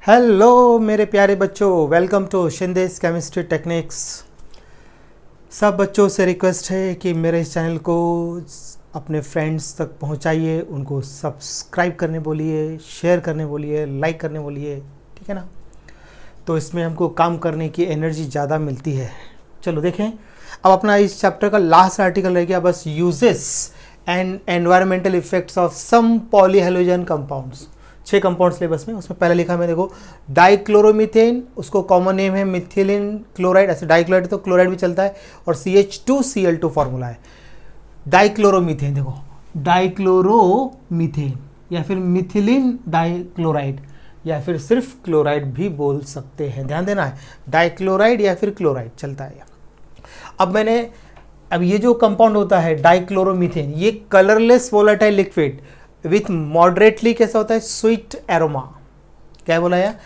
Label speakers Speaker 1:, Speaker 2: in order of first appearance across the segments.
Speaker 1: Hello मेरे प्यारे बच्चों, वेलकम टू शिंदेस केमिस्ट्री टेक्निक्स। सब बच्चों से रिक्वेस्ट है कि मेरे इस चैनल को अपने फ्रेंड्स तक पहुंचाइए, उनको सब्सक्राइब करने बोलिए, शेयर करने बोलिए, लाइक करने बोलिए, ठीक है ना। तो इसमें हमको काम करने की एनर्जी ज़्यादा मिलती है। चलो देखें, अब अपना इस चैप्टर का लास्ट आर्टिकल रह गया बस, uses and environmental effects of some polyhalogen compounds. 6 compound syllabus में, उसमें पहले लिखा मैं देखो डाइक्लोरोमीथेन, उसको कॉमन नेम है मिथिलीन क्लोराइड। ऐसे डाइक्लोराइड तो क्लोराइड भी चलता है, और CH2Cl2 फॉर्मूला है। डाइक्लोरोमीथेन देखो, डाइक्लोरोमीथेन या फिर मिथिलीन डाइक्लोराइड या फिर सिर्फ क्लोराइड भी बोल सकते हैं, ध्यान देना है, डाइक्लोराइड या फिर क्लोराइड चलता है। अब ये जो कंपाउंड होता है डाइक्लोरोमीथेन, ये colourless volatile liquid with moderately कैसा होता है, स्वीट एरोमा। क्या बोला यार,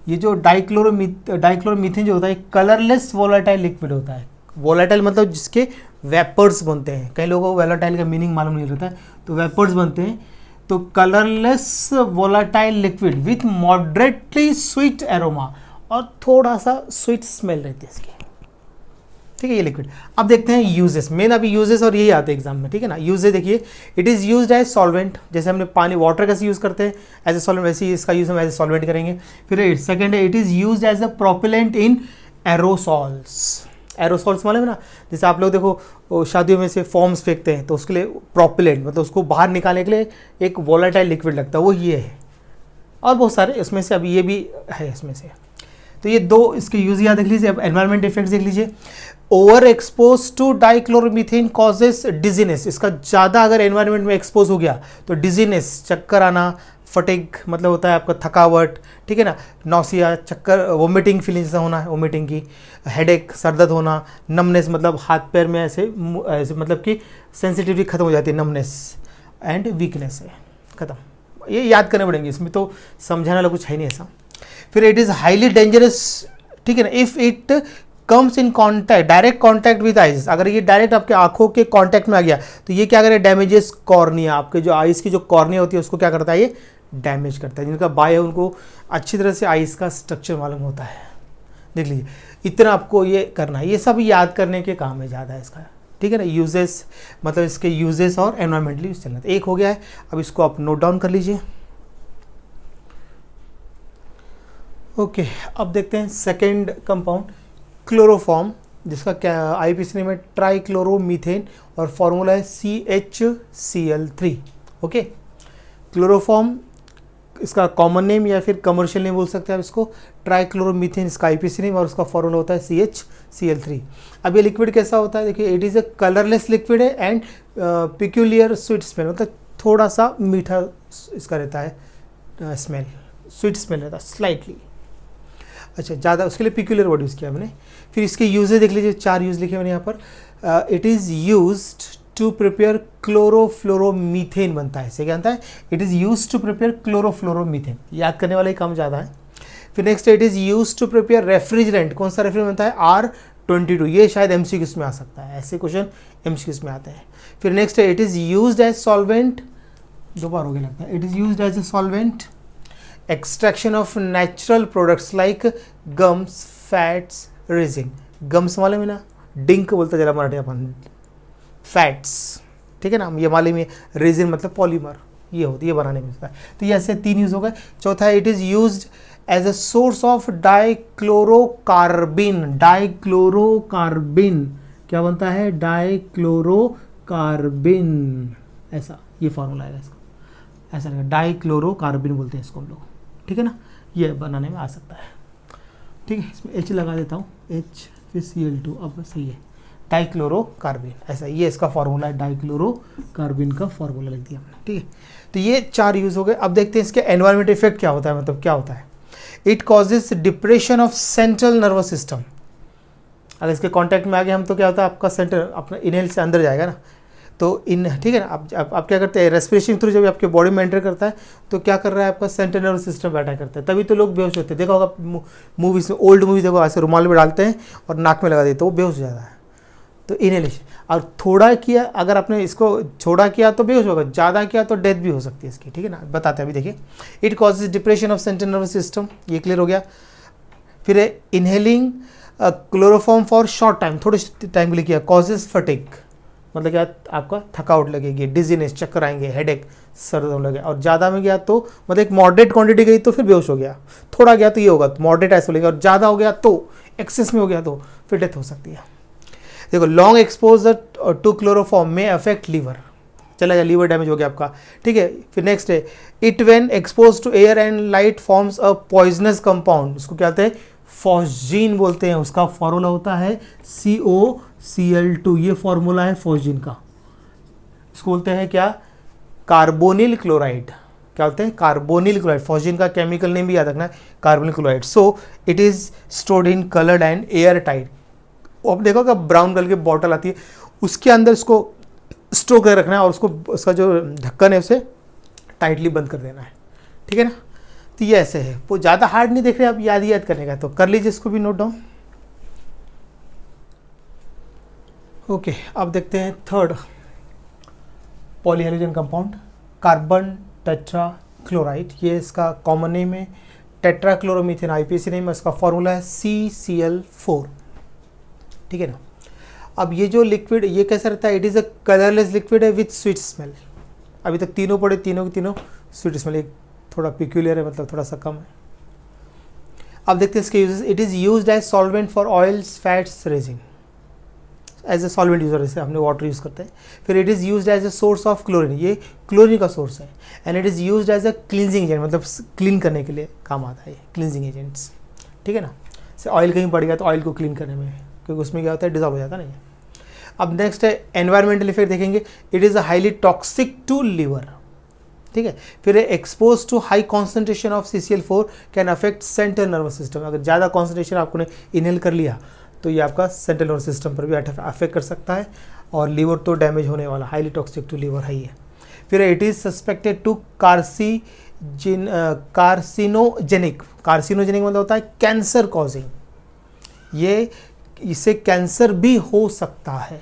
Speaker 1: ये जो डाइक्लोरोमीथेन जो होता है कलरलेस वोलेटाइल लिक्विड होता है। वोलेटाइल मतलब जिसके वेपर्स बनते हैं, कई लोगों को वोलेटाइल का मीनिंग मालूम नहीं रहता है, तो वेपर्स बनते हैं। तो colourless volatile liquid with moderately sweet aroma, और थोड़ा सा स्वीट स्मेल रहती है इसकी, ठीक है ये लिक्विड। अब देखते हैं यूजेस, मेन अभी यूजेस और यही आते हैं एग्जाम में, ठीक है ना। यूजेस देखिए, it is used as solvent, जैसे हमने पानी वाटर कैसे यूज़ करते हैं एज ए सॉल्वेंट, वैसे ही इसका यूज़ हम एज ए सॉल्वेंट करेंगे। फिर सेकंड है, it is used as a propellant in aerosols. Aerosols मालूम है ना, जैसे आप लोग देखो शादियों में से फॉर्म्स फेंकते हैं तो उसके लिए प्रोपेलेंट मतलब उसको बाहर निकालने के लिए एक वोलेटाइल लिक्विड लगता है, वो ये है। और बहुत सारे इसमें से, अभी ये भी है इसमें से। तो ये दो इसके यूज याद देख लीजिए। अब एनवायरमेंट इफेक्ट्स देख लीजिए। Over expose to dichloromethane causes dizziness, इसका ज़्यादा अगर एनवायरमेंट में एक्सपोज हो गया तो डिजीनेस, चक्कर आना, फटिग मतलब होता है आपका थकावट, ठीक है ना, नौसिया, चक्कर, वोमिटिंग फीलिंग जैसा होना है, वोमिटिंग की, हेडेक, सरदर्द होना, नमनेस मतलब हाथ पैर में ऐसे मतलब कि सेंसिटिविटी खत्म हो जाती है, नमनेस एंड वीकनेस है खत्म। ये याद करने पड़ेंगे, इसमें तो समझाने वाला कुछ है नहीं ऐसा। फिर इट इज़ हाईली डेंजरस, ठीक है ना, if it comes in contact, direct contact with eyes, अगर ये डायरेक्ट आपके आंखों के कॉन्टैक्ट में आ गया तो ये क्या करे, डैमेजेस कॉर्निया, आपके जो आइज की जो कॉर्निया होती है उसको क्या करता है, ये डैमेज करता है। जिनका बाय है उनको अच्छी तरह से आइज का स्ट्रक्चर मालूम होता है, देख लीजिए, इतना आपको ये करना है, ये सब याद करने के काम है ज़्यादा इसका, ठीक है ना। यूजेस मतलब इसके यूजेस और एनवायरमेंटली यूज चलना, एक हो गया है। अब इसको आप नोट डाउन कर लीजिए। ओके, अब देखते हैं सेकेंड कंपाउंड क्लोरोफॉर्म, जिसका क्या IUPAC नेम है ट्राइक्लोरोमीथेन, और फॉर्मूला है CHCl3। ओके, क्लोरोफॉर्म इसका कॉमन नेम या फिर कमर्शियल नेम बोल सकते हैं आप इसको, ट्राइक्लोरोमीथेन इसका IUPAC नेम, और उसका फॉर्मूला होता है CHCl3। अब ये लिक्विड कैसा होता है, देखिए, it is a colourless liquid है एंड पिक्यूलियर स्वीट स्मेल, मतलब थोड़ा सा मीठा इसका रहता है स्मेल, स्वीट स्मेल रहता है स्लाइटली। अच्छा, ज़्यादा उसके लिए पिक्यूलर वर्ड यूज़ किया मैंने। फिर इसके यूजेज देख लीजिए, 4 यूज़ लिखे मैंने यहाँ पर। It is used to prepare chlorofluoromethane बनता है, इसे क्या बनता है, it is used to prepare chlorofluoromethane, याद करने वाला ही काम ज़्यादा है। फिर next, it is used to prepare refrigerant, कौन सा रेफ्रिजरेंट बनता है, R22, ये शायद MCQs में आ सकता है, ऐसे क्वेश्चन MCQs में आते हैं। फिर नेक्स्ट है, it is used as solvent, 2 बार हो गया लगता है, it is used as a solvent, extraction of natural products like gums, fats, resin. Gums वाले में ना डिंक बोलता जरा मराठी अपन, फैट्स, ठीक है ना, ये वाले में रेजिन मतलब पॉलीमर, ये होती है, ये बनाने में होता है। तो ये ऐसे 3 यूज हो गए। चौथा है, it is used as a source of dichlorocarbene. Dichlorocarbene क्या बनता है, डाइक्लोरोकार्बिन, ऐसा ये फॉर्मूला है इसका, ऐसा लगेगा, डाइक्लोरोकार्बिन बोलते हैं इसको हम लोग, ठीक है ना, ये बनाने में आ सकता है, ठीक है। इसमें H लगा देता हूँ, H फिर Cl2, अब सही है, डाइक्लोरोकार्बिन, ऐसा ये इसका फार्मूला है, डाइक्लोरोकार्बिन का फार्मूला लिख दिया हमने, ठीक है। तो ये 4 यूज़ हो गए। अब देखते हैं इसके एनवायरमेंट इफेक्ट क्या होता है, मतलब क्या होता है। It causes depression of central nervous system, अगर इसके कॉन्टैक्ट में आ गया हम तो क्या होता है, आपका सेंटर अपना इनहेल से अंदर जाएगा ना, तो इन, ठीक है ना। आप क्या करते हैं, रेस्पिरेशन थ्रू जब आपके बॉडी में एंटर करता है तो क्या कर रहा है, आपका सेंट्रल नर्वस सिस्टम पे अटैक करता है, तभी तो लोग बेहोश होते हैं। देखा होगा मूवीज़ में, ओल्ड मूवीज देखो, ऐसे रुमाल में डालते हैं और नाक में लगा देते हैं, वो बेहोश हो जाता है। तो इनहेलेशन, और थोड़ा किया, अगर आपने इसको छोड़ा किया तो बेहोश होगा, ज़्यादा किया तो डेथ भी हो सकती है इसकी, ठीक है ना, बताते हैं अभी देखिए। It causes depression of central nervous system, ये क्लियर हो गया। फिर inhaling chloroform for short time, थोड़े टाइम के लिए किया, कॉजेज फटिग, मतलब क्या आपका थकावट लगेगी, डिजीनेस, चक्कर आएंगे, हेडेक, सर दर्द लगे, और ज़्यादा में गया तो मतलब एक मॉडरेट क्वांटिटी गई तो फिर बेहोश हो गया, थोड़ा गया तो ये होगा, तो मॉडरेट ऐसे बोलेगा, और ज़्यादा हो गया तो एक्सेस में हो गया तो फिर डेथ हो सकती है। देखो लॉन्ग एक्सपोजर टू क्लोरोफॉर्म में अफेक्ट लीवर, चला गया, लीवर डैमेज हो गया आपका, ठीक है। फिर नेक्स्ट है it when expose to air and light forms a poisonous compound, उसको क्या कहते हैं, फॉस्जीन बोलते हैं, उसका फॉर्मूला होता है COCl2, ये फॉर्मूला है फॉस्जीन का, इसको बोलते हैं क्या, कार्बोनिल क्लोराइड, क्या बोलते हैं, कार्बोनिल क्लोराइड, फॉस्जीन का केमिकल नेम भी याद रखना है, carbonyl chloride. So it is stored in coloured and air tight, अब देखो कि ब्राउन कलर की बॉटल आती है, उसके अंदर इसको स्टोर कर रखना है, और उसको उसका जो ढक्कन है उसे टाइटली बंद कर देना है, ठीक है ना। तो ये ऐसे है, वो ज़्यादा हार्ड नहीं देख रहे आप, याद करने का, तो कर लीजिए इसको भी नोट डाउन। ओके, अब देखते हैं third polyhalogen compound, carbon tetra chloride, ये इसका कॉमन नेम है, टेट्राक्लोरोमीथेन IPAC नेम है, इसका फॉर्मूला है CCl4, ठीक है ना। अब ये जो लिक्विड, ये कैसा रहता है, it is a colourless liquid है विथ स्वीट स्मेल, अभी तक तीनों पढ़े, तीनों के तीनों स्वीट स्मेल, एक थोड़ा पिक्यूलियर है, मतलब थोड़ा सा कम है। अब देखते हैं इसके uses, it is used as solvent for oils, fats, resin, as a solvent user, जैसे हमने वाटर यूज़ करते हैं। फिर it is used as a source of chlorine, ये क्लोरीन का सोर्स है, and it is used as a cleansing agent, मतलब clean करने के लिए काम आता है ये क्लींजिंग एजेंट्स, ठीक है ना। जैसे ऑयल कहीं पड़ गया तो ऑयल को क्लीन करने में, क्योंकि उसमें क्या होता है, डिजॉल्व हो जाता है ना ये। अब नेक्स्ट है एनवायरमेंटल इफेक्ट देखेंगे, it is a highly toxic to liver, ठीक है। फिर expose to high concentration of CCl4 can affect central nervous system, अगर ज़्यादा कॉन्सेंट्रेशन आपको ने इनहेल कर लिया तो ये आपका सेंट्रल नर्वस सिस्टम पर भी अफेक्ट कर सकता है, और लीवर तो डैमेज होने वाला, हाईली टॉक्सिक टू लीवर है ये। फिर it is suspected to carcinogenic, carcinogenic मतलब होता है कैंसर कॉजिंग, ये इससे कैंसर भी हो सकता है,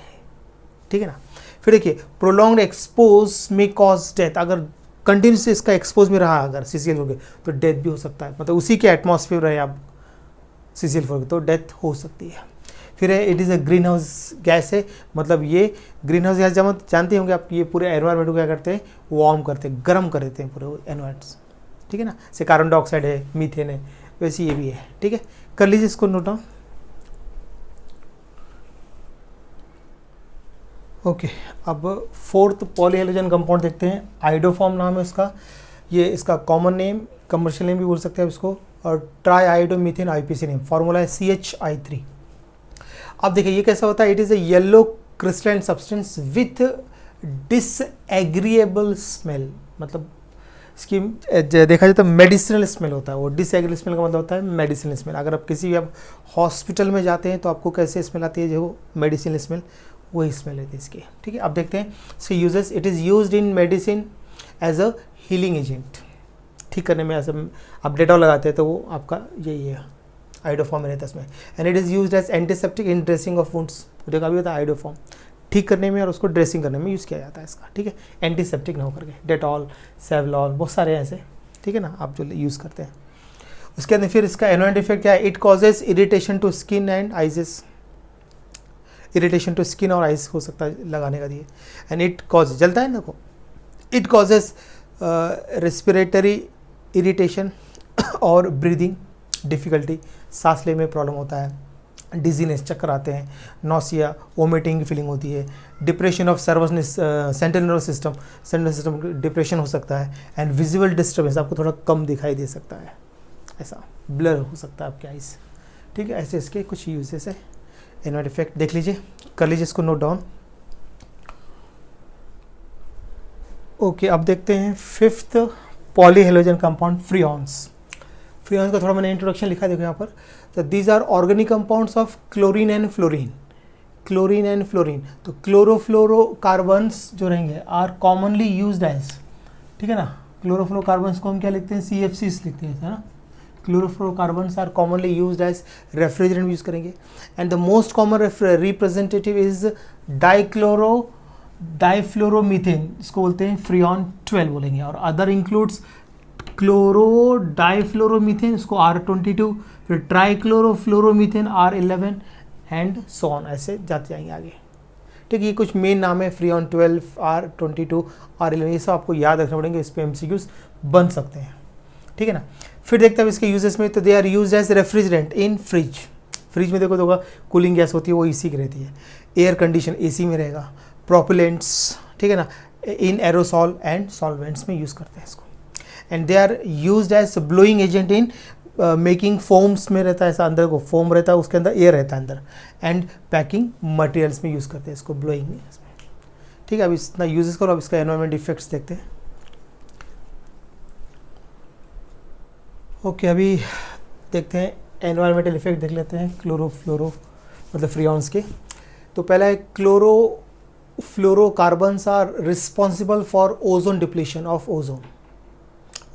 Speaker 1: ठीक है ना। फिर देखिए प्रोलॉन्ग्ड एक्सपोज में कॉज डेथ, अगर कंटिन्यूसली इसका एक्सपोज में रहा अगर CCl4 के, तो डेथ भी हो सकता है, मतलब उसी के एटमॉस्फेयर रहे आप CCl4 के, तो डेथ हो सकती है। फिर है it is a green house gas है, मतलब ये ग्रीन हाउस गैस जानते होंगे आप, ये पूरे एनवायरमेंट को क्या करते हैं, वार्म करते हैं, गर्म कर देते हैं पूरे एनवायरमेंट, ठीक है ना। जैसे कार्बन डाइऑक्साइड है, मीथेन है, वैसे ये भी है, ठीक है, कर लीजिए इसको नोट डाउन। ओके, अब फोर्थ पॉलीहेलोजन कंपाउंड देखते हैं, आइडोफॉर्म नाम है उसका, ये इसका कॉमन नेम, कमर्शियल नेम भी बोल सकते हैं इसको, और ट्राई आइडोमीथेन IPAC नेम, फॉर्मूला है CHI3। अब देखिए ये कैसा होता है, it is a yellow crystalline substance with disagreeable smell, मतलब इसकी देखा जाए तो मेडिसिनल स्मेल होता है, वो डिसएग्रीएबल स्मेल का मतलब होता है मेडिसिनल स्मेल। अगर आप किसी भी आप हॉस्पिटल में जाते हैं तो आपको कैसे स्मेल आती है, जो मेडिसिनल स्मेल, वही स्मेल है इसकी, ठीक है। अब देखते हैं so uses, it is used in medicine as a healing agent, ठीक करने में, ऐसे आप डेटॉल लगाते हैं तो वो आपका यही है, आइडोफॉर्म में रहता है इसमें। And it is used as antiseptic in dressing of wounds, देखा भी होता है आइडोफॉर्म, ठीक करने में और उसको ड्रेसिंग करने में यूज़ किया जाता है इसका, ठीक है, एंटीसेप्टिक ना होकर के, डेटॉल, सेवलॉल, बहुत सारे ऐसे, ठीक है ना, आप जो यूज़ करते हैं। उसके अंदर फिर इसका एनवायरमेंट इफेक्ट क्या है, it causes irritation to skin and eyes, irritation to skin और आइज हो सकता है लगाने का दिए, एंड इट कॉज, जलता है ना को, इट कॉजेज रेस्पिरेटरी इरिटेशन और ब्रीदिंग डिफ़िकल्टी, सांस लेने में प्रॉब्लम होता है, डिजीनेस, चक्कर आते हैं, नॉसिया, वोमिटिंग की फीलिंग होती है, depression of central nervous system depression हो सकता है, एंड विजुअल डिस्टर्बेंस, आपको थोड़ा कम दिखाई दे सकता है, ऐसा ब्लर हो सकता है आपके आइज, ठीक है। ऐसे इसके कुछ यूजेस है, इनवर्ट इफेक्ट देख लीजिए, कर लीजिए इसको नोट डाउन। ओके, अब देखते हैं fifth polyhalogen compound, freons. Freons का थोड़ा मैंने इंट्रोडक्शन लिखा देखो यहाँ पर, तो these are organic compounds of chlorine and fluorine, chlorine and fluorine, तो क्लोरोफ्लोरोकार्बन्स जो रहेंगे आर कॉमनली यूज्ड एज, ठीक है ना, क्लोरोफ्लोरोकार्बन्स को हम क्या लिखते हैं, CFCs लिखते हैं, है ना, chlorofluorocarbons are commonly used as refrigerant use करेंगे. And the most common representative is difluoromethane, इसको बोलते हैं फ्रियॉन 12 बोलेंगे. और अदर इंक्लूड्स क्लोरो डाइफ्लोरोमीथेन, इसको R22, फिर trichlorofluoromethane R11 and so on, ऐसे जाते जाएंगे आगे. ठीक है, ये कुछ मेन नाम है, फ्रियॉन 12, R22, R11, ये सब आपको याद रखना पड़ेंगे, इस पे MCQs बन सकते हैं. ठीक है ना. फिर देखते हैं इसके यूजेस में. तो they are used as refrigerant in fridge. Fridge में देखो होगा कूलिंग गैस होती है, वो इसी की रहती है. एयर कंडीशन AC में रहेगा. प्रोपेलेंट्स, ठीक है ना, इन एरोसॉल एंड सॉल्वेंट्स में यूज़ करते हैं इसको. And they are used as blowing agent in making foams में रहता है, ऐसा अंदर को फोम रहता है, उसके अंदर एयर रहता है अंदर. एंड पैकिंग मटेरियल्स में यूज़ करते हैं इसको, ब्लोइंग में. ठीक है, अब इतना यूजेस करो. अब इसका एनवायरमेंट इफेक्ट्स देखते हैं. ओके, अभी देखते हैं एनवायरमेंटल इफेक्ट देख लेते हैं क्लोरोफ्लोरो मतलब फ्रियॉन्स के. तो पहला है chlorofluorocarbons are responsible for ozone depletion of ozone.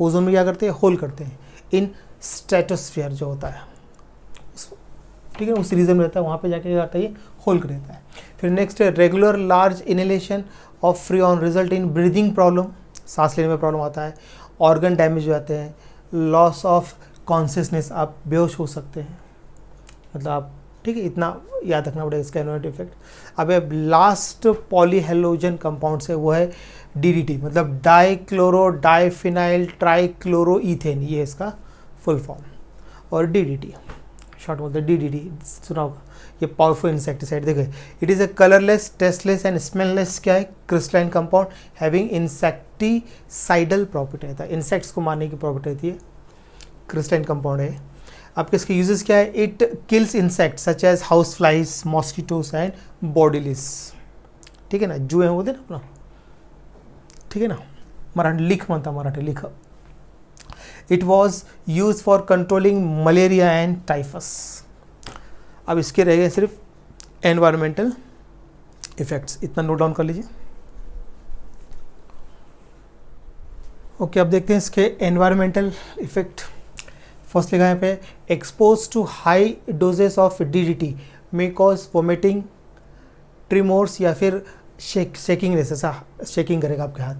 Speaker 1: Ozone में क्या करते हैं, होल करते हैं इन स्ट्रेटोस्फीयर जो होता है, ठीक है, उस रीजन में रहता है, वहाँ पे जाके क्या करता है, ये होल कर देता है. फिर नेक्स्ट है regular large inhalation of freon result in breathing problem, सांस लेने में प्रॉब्लम आता है. ऑर्गन डैमेज हो जाते हैं. लॉस ऑफ कॉन्शियसनेस, आप बेहोश हो सकते हैं, मतलब आप, ठीक है, इतना याद रखना पड़ेगा इसका एनवायरमेंटल इफेक्ट. अब लास्ट पॉलीहेलोजन कंपाउंड है, वो है DDT, मतलब डाइक्लोरो डाइफिनाइल ट्राइक्लोरोईथेन, ये इसका फुल फॉर्म. और DDT शॉर्ट बोलते हैं, DDT सुना होगा. ये पावरफुल इंसेक्टिसाइड. देखिए, it is a colourless, tasteless and smellless, क्या है, crystalline compound having insecticidal property रहता है, इंसेक्ट्स को मारने की प्रॉपर्टी रहती है, क्रिस्टलाइन कंपाउंड है. आपके इसके यूजेस क्या है, it kills insects such as house flies, mosquitoes and body lice. ठीक है ना, जुए होते ना अपना, ठीक है ना, मराठी लिख म्हणता, मराठी लिख. It was use for controlling malaria and typhus. अब इसके रह गए सिर्फ एनवायरमेंटल इफेक्ट्स, इतना नोट डाउन कर लीजिए. ओके, अब देखते हैं इसके एनवायरमेंटल इफेक्ट. फर्स्ट लिखा है यहाँ पे, expose to high doses of DDT may cause vomiting, tremors, या फिर शेकिंग, जैसा शेकिंग करेगा आपके हाथ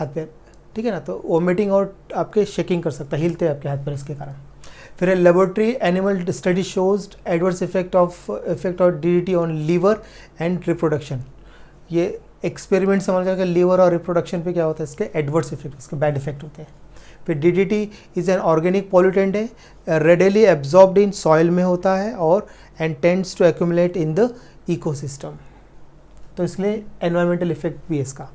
Speaker 1: पैर, ठीक है ना, तो वोमिटिंग और आपके शेकिंग कर सकता है, हिलते हैं आपके हाथ पैर इसके कारण. फिर laboratory animal study shows adverse effect of DDT on liver and reproduction. ये एक्सपेरिमेंट समझ जाएगा, लीवर और रिप्रोडक्शन पे क्या होता है, इसके एडवर्स इफेक्ट, इसके बैड इफेक्ट होते हैं. फिर DDT is an organic pollutant है, रेडिली एब्जॉर्ब्ड इन सॉइल में होता है और and tends to accumulate in the ecosystem. तो इसलिए एनवायरमेंटल इफेक्ट भी है इसका.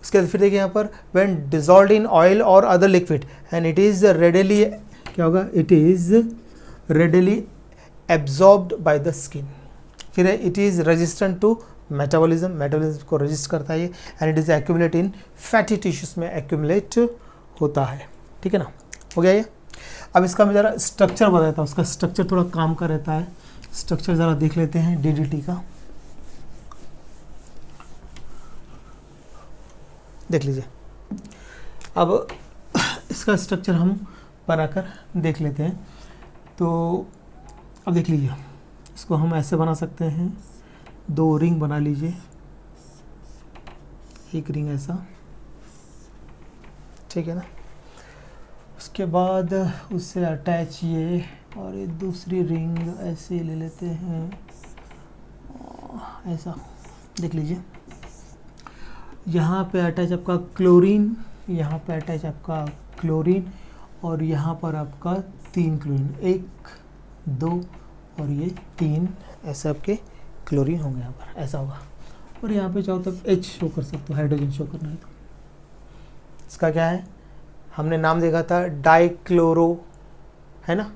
Speaker 1: उसके बाद फिर देखिए यहाँ पर, व्हेन डिजॉल्व्ड इन ऑयल और other liquid and it is readily, क्या होगा, it is readily absorbed by the skin. फिर है, it is resistant to metabolism को रजिस्ट करता है ये. And it is accumulate in fatty tissues में एक्यूमुलेट होता है. ठीक है ना, हो गया ये. अब इसका मैं ज़रा स्ट्रक्चर बताता हूँ, उसका स्ट्रक्चर थोड़ा काम का रहता है. स्ट्रक्चर ज़रा देख लेते हैं DDT का, देख लीजिए. अब इसका स्ट्रक्चर हम बनाकर देख लेते हैं. तो अब देख लीजिए, इसको हम ऐसे बना सकते हैं, 2 रिंग बना लीजिए, एक रिंग ऐसा, ठीक है ना. उसके बाद उससे अटैच ये, और ये दूसरी रिंग ऐसे ले लेते हैं, ऐसा, देख लीजिए. यहाँ पे अटैच आपका क्लोरीन, यहाँ पे अटैच आपका क्लोरीन, और यहाँ पर आपका 3 क्लोरीन, 1 2 और ये 3, ऐसे आपके क्लोरीन होंगे यहाँ पर, ऐसा होगा. और यहाँ पे चाहो तो H शो कर सकते हो, हाइड्रोजन शो करना है तो. इसका क्या है, हमने नाम देखा था डाइक्लोरो, है ना,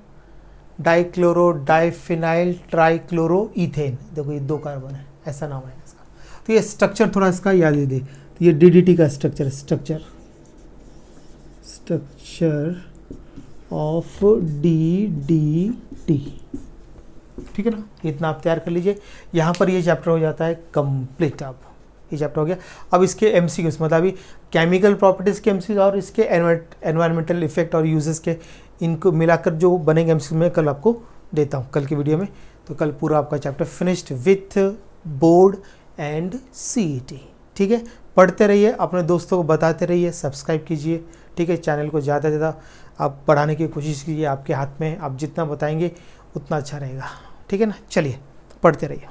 Speaker 1: डाइक्लोरो डाइफिनाइल ट्राइक्लोरोईथेन. देखो ये 2 कार्बन है, ऐसा नाम है इसका. तो ये स्ट्रक्चर थोड़ा इसका याद दे. तो ये DDT का स्ट्रक्चर ऑफ DDT, ठीक है ना, इतना आप तैयार कर लीजिए. यहाँ पर ये चैप्टर हो जाता है कंप्लीट. आप ये चैप्टर हो गया। अब इसके एमसीक्यूज मतलब अभी केमिकल प्रॉपर्टीज़ के एमसीक्यूज और इसके एनवायरमेंटल इफेक्ट और यूजेस के, इनको मिलाकर जो बनेंगे एमसीक्यू में कल आपको देता हूँ कल की वीडियो में। तो कल पूरा आपका chapter finished with board and CET. ठीक है, पढ़ते रहिए, अपने दोस्तों को बताते रहिए, सब्सक्राइब कीजिए। ठीक है, चैनल को ज़्यादा से ज़्यादा आप बढ़ाने की कोशिश कीजिए, आपके हाथ में, आप जितना बताएंगे उतना अच्छा रहेगा। ठीक है ना, चलिए पढ़ते रहिए।